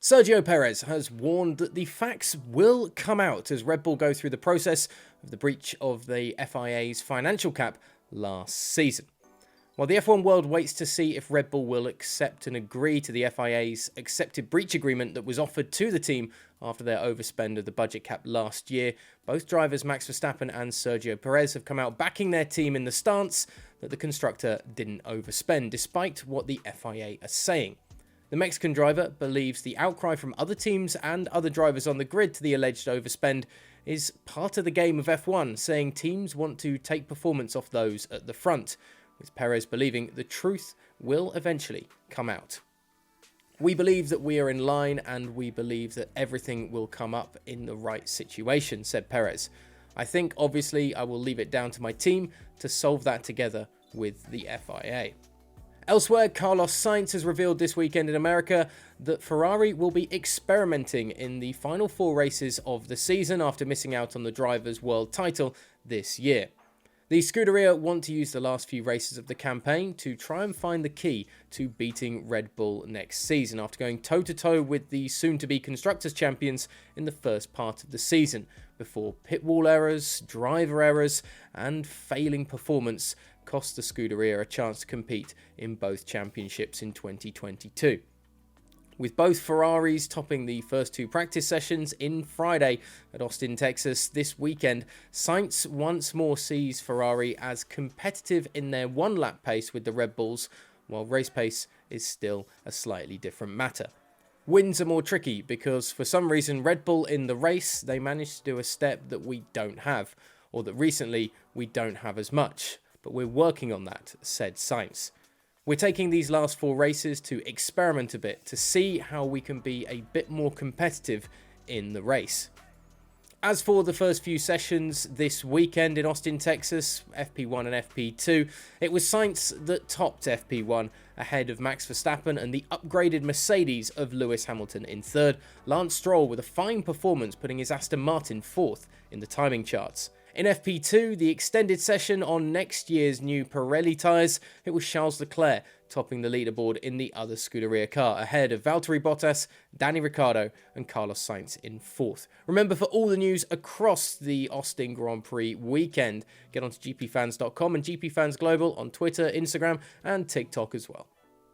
Sergio Perez has warned that the facts will come out as Red Bull go through the process of the breach of the FIA's financial cap last season. While the F1 world waits to see if Red Bull will accept and agree to the FIA's accepted breach agreement that was offered to the team after their overspend of the budget cap last year, both drivers Max Verstappen and Sergio Perez have come out backing their team in the stance that the constructor didn't overspend, despite what the FIA are saying. The Mexican driver believes the outcry from other teams and other drivers on the grid to the alleged overspend is part of the game of F1, saying teams want to take performance off those at the front, with Perez believing the truth will eventually come out. We believe that we are in line and we believe that everything will come up in the right situation, said Perez. I think obviously I will leave it down to my team to solve that together with the FIA. Elsewhere, Carlos Sainz has revealed this weekend in America that Ferrari will be experimenting in the final 4 races of the season after missing out on the Drivers' World title this year. The Scuderia want to use the last few races of the campaign to try and find the key to beating Red Bull next season after going toe-to-toe with the soon-to-be Constructors' Champions in the first part of the season, before pit wall errors, driver errors and failing performance cost the Scuderia a chance to compete in both championships in 2022. With both Ferraris topping the first 2 practice sessions in Friday at Austin, Texas this weekend, Sainz once more sees Ferrari as competitive in their one-lap pace with the Red Bulls, while race pace is still a slightly different matter. Wins are more tricky because for some reason Red Bull in the race, they managed to do a step that we don't have, or that recently we don't have as much. But we're working on that, said Sainz. We're taking these last 4 races to experiment a bit to see how we can be a bit more competitive in the race. As for the first few sessions this weekend in Austin, Texas, FP1 and FP2, it was Sainz that topped FP1 ahead of Max Verstappen and the upgraded Mercedes of Lewis Hamilton in 3rd, Lance Stroll with a fine performance putting his Aston Martin 4th in the timing charts. In FP2, the extended session on next year's new Pirelli tyres, it was Charles Leclerc topping the leaderboard in the other Scuderia car, ahead of Valtteri Bottas, Danny Ricciardo and Carlos Sainz in 4th. Remember, for all the news across the Austin Grand Prix weekend, get onto GPFans.com and GPFans Global on Twitter, Instagram and TikTok as well.